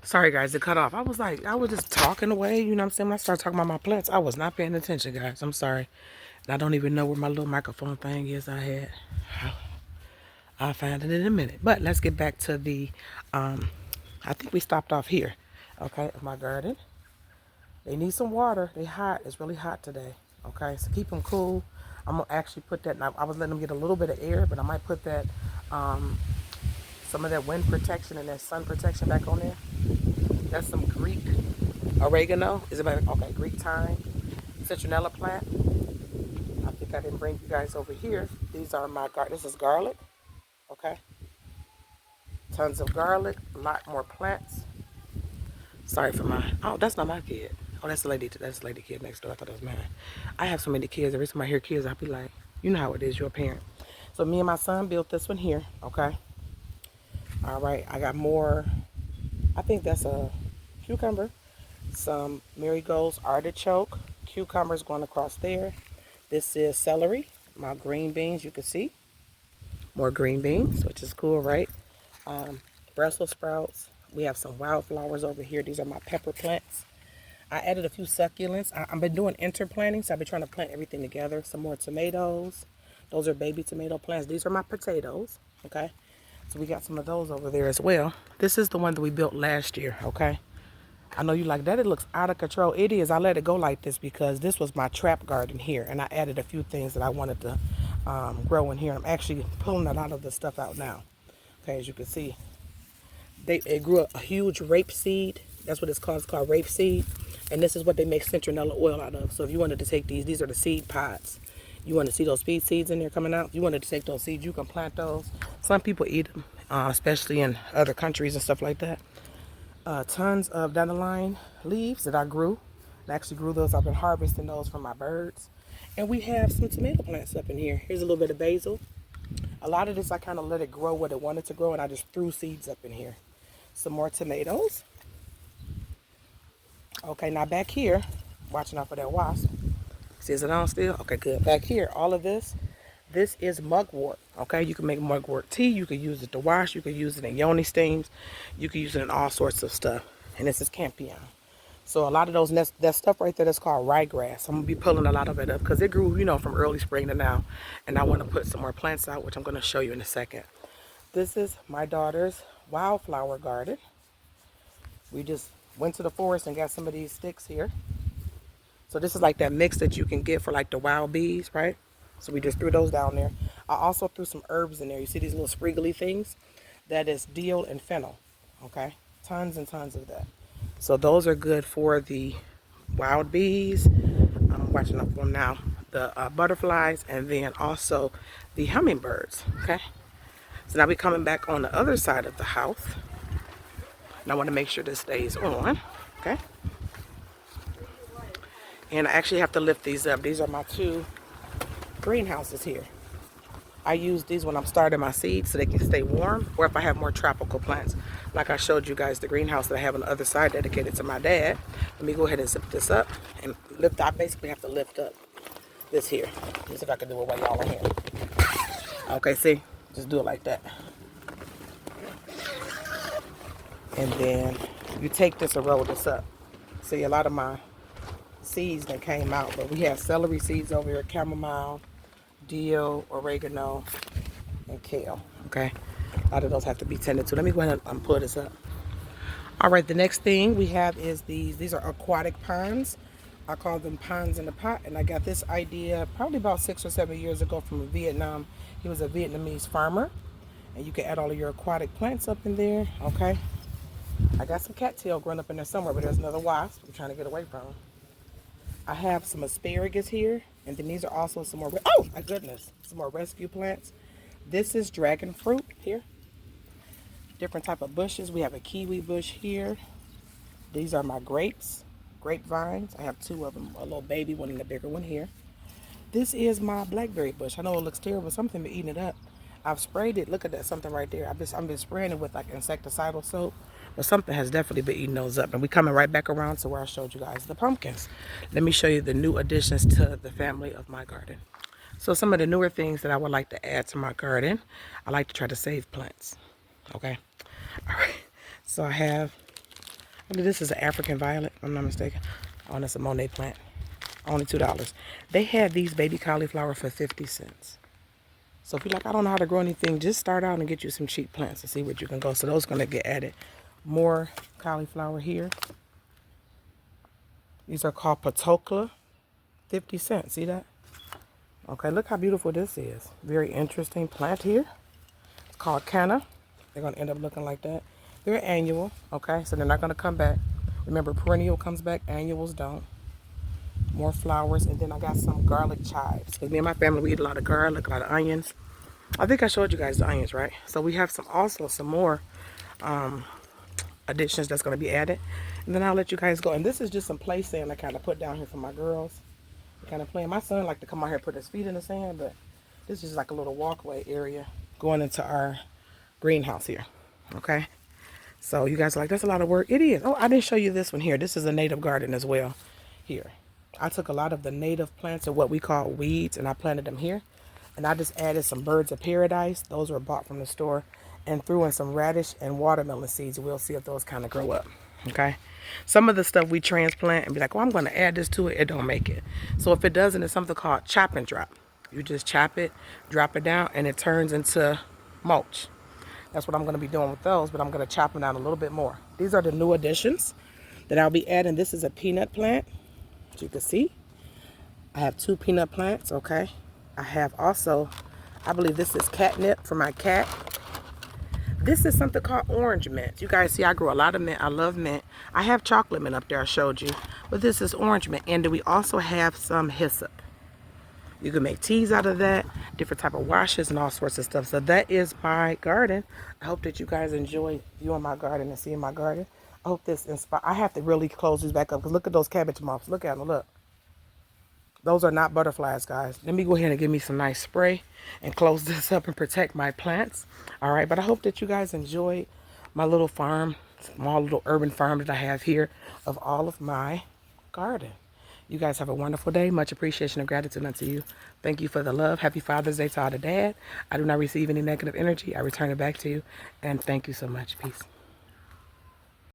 Sorry guys, it cut off. I was just talking away, you know what I'm saying? When I started talking about my plants, I was not paying attention, guys. I'm sorry. And I don't even know where my little microphone thing is I had. I'll find it in a minute. But let's get back to the, I think we stopped off here, okay, of my garden. They need some water. They hot. It's really hot today, okay? So keep them cool. I'm going to actually put that, I was letting them get a little bit of air, but I might put that, some of that wind protection and that sun protection back on there. That's some Greek oregano. Is it better? Okay, Greek thyme, citronella plant. I think I didn't bring you guys over here. These are my this is garlic. Okay, tons of garlic, a lot more plants. Sorry for my. Oh, that's not my kid. Oh, that's the lady. That's the lady kid next door. I thought it was mine. I have so many kids. Every time I hear kids, I'll be like, you know how it is. You're a parent. So me and my son built this one here. Okay. All right. I got more. I think that's a cucumber. Some marigolds, artichoke, cucumbers going across there. This is celery, my green beans, you can see. More green beans, which is cool, right? Brussels sprouts. We have some wildflowers over here. These are my pepper plants. I added a few succulents. I've been doing interplanting, so I've been trying to plant everything together. Some more tomatoes. Those are baby tomato plants. These are my potatoes, okay? So we got some of those over there as well. This is the one that we built last year, okay? I know you like that. It looks out of control. It is. I let it go like this because this was my trap garden here, and I added a few things that I wanted to grow in here. I'm actually pulling a lot of the stuff out now. Okay, as you can see, it grew a huge rape seed. That's what it's called. It's called rape seed, and this is what they make citronella oil out of. So if you wanted to take these are the seed pods. You want to see those seeds in there coming out? If you wanted to take those seeds, you can plant those. Some people eat them, especially in other countries and stuff like that. Tons of dandelion leaves that I grew. I actually grew those. I've been harvesting those from my birds. And we have some tomato plants up in here. Here's a little bit of basil. A lot of this I kind of let it grow what it wanted to grow, and I just threw seeds up in here. Some more tomatoes. Okay, now back here, watching out for that wasp. See, is it on still? Okay, good. Back here, all of this is mugwort. Okay, you can make mugwort tea. You can use it to wash. You can use it in yoni steams. You can use it in all sorts of stuff. And this is campion. So a lot of those, that stuff right there, that's called ryegrass. I'm going to be pulling a lot of it up because it grew, you know, from early spring to now. And I want to put some more plants out, which I'm going to show you in a second. This is my daughter's wildflower garden. We just went to the forest and got some of these sticks here. So this is like that mix that you can get for like the wild bees, right? So we just threw those down there. I also threw some herbs in there. You see these little spriggly things? That is dill and fennel, okay? Tons and tons of that. So those are good for the wild bees. I'm watching up for them now. The butterflies, and then also the hummingbirds, okay? So now we're coming back on the other side of the house. And I want to make sure this stays on, okay? And I actually have to lift these up. These are my two greenhouses here. I use these when I'm starting my seeds so they can stay warm, or if I have more tropical plants. Like I showed you guys the greenhouse that I have on the other side dedicated to my dad. Let me go ahead and zip this up and lift. I basically have to lift up this here. Let me see if I can do it while y'all are here. Okay, see? Just do it like that. And then you take this and roll this up. See, a lot of my seeds that came out, but we have celery seeds over here, chamomile, dill, oregano, and kale. Okay, a lot of those have to be tended to. Let me go ahead and pull this up. All right, the next thing we have is these are aquatic ponds. I call them ponds in a pot, and I got this idea probably about 6 or 7 years ago from Vietnam. He was a Vietnamese farmer, and you can add all of your aquatic plants up in there. Okay, I got some cattail growing up in there somewhere, but there's another wasp I'm trying to get away from. I have some asparagus here, and then these are also some more, oh my goodness, some more rescue plants. This is dragon fruit here. Different type of bushes. We have a kiwi bush here. These are my grapes, grapevines. I have two of them, a little baby one and a bigger one here. This is my blackberry bush. I know it looks terrible. Something been eating it up. I've sprayed it. Look at that, something right there. I've been spraying it with like insecticidal soap, but something has definitely been eating those up. And we coming right back around to where I showed you guys the pumpkins. Let me show you the new additions to the family of my garden. So some of the newer things that I would like to add to my garden, I like to try to save plants. Okay. All right. So I have This is an African violet, if I'm not mistaken. Oh, that's a Monet plant. Only $2. They had these baby cauliflower for 50 cents. So if you're like, I don't know how to grow anything, just start out and get you some cheap plants and see what you can go. So those are going to get added. More cauliflower here. These are called pt2, 50 cents. See that? Okay, look how beautiful this is. Very interesting plant here. It's called canna. They're going to end up looking like that. They're annual, okay? So they're not going to come back. Remember, perennial comes back, annuals don't. More flowers, and then I got some garlic chives. Because me and my family, we eat a lot of garlic, a lot of onions. I think I showed you guys the onions, right? So we have some more additions that's going to be added. And then I'll let you guys go. And this is just some play sand I kind of put down here for my girls. Kind of playing. My son like to come out here and put his feet in the sand, but this is like a little walkway area going into our greenhouse here. Okay, so you guys are like, that's a lot of work. It is. Oh, I didn't show you this one here. This is a native garden as well here. I took a lot of the native plants or what we call weeds, and I planted them here, and I just added some birds of paradise. Those were bought from the store, and threw in some radish and watermelon seeds. We'll see if those kind of grow up. Okay, some of the stuff we transplant and be like, oh, I'm going to add this to it. It don't make it. So if it doesn't, it's something called chop and drop. You just chop it, drop it down, and it turns into mulch. That's what I'm going to be doing with those, but I'm going to chop them down a little bit more. These are the new additions that I'll be adding. This is a peanut plant, as you can see. I have 2 peanut plants, okay. I have also, I believe this is catnip for my cat. This is something called orange mint. You guys see I grow a lot of mint. I love mint. I have chocolate mint up there I showed you. But this is orange mint. And then we also have some hyssop. You can make teas out of that. Different type of washes and all sorts of stuff. So that is my garden. I hope that you guys enjoy viewing my garden and seeing my garden. I hope this inspires. I have to really close these back up because look at those cabbage moths. Look at them. Look. Those are not butterflies, guys. Let me go ahead and give me some nice spray and close this up and protect my plants. All right, but I hope that you guys enjoyed my little farm, small little urban farm that I have here of all of my garden. You guys have a wonderful day. Much appreciation and gratitude unto you. Thank you for the love. Happy Father's Day to all the dad. I do not receive any negative energy. I return it back to you. And thank you so much. Peace.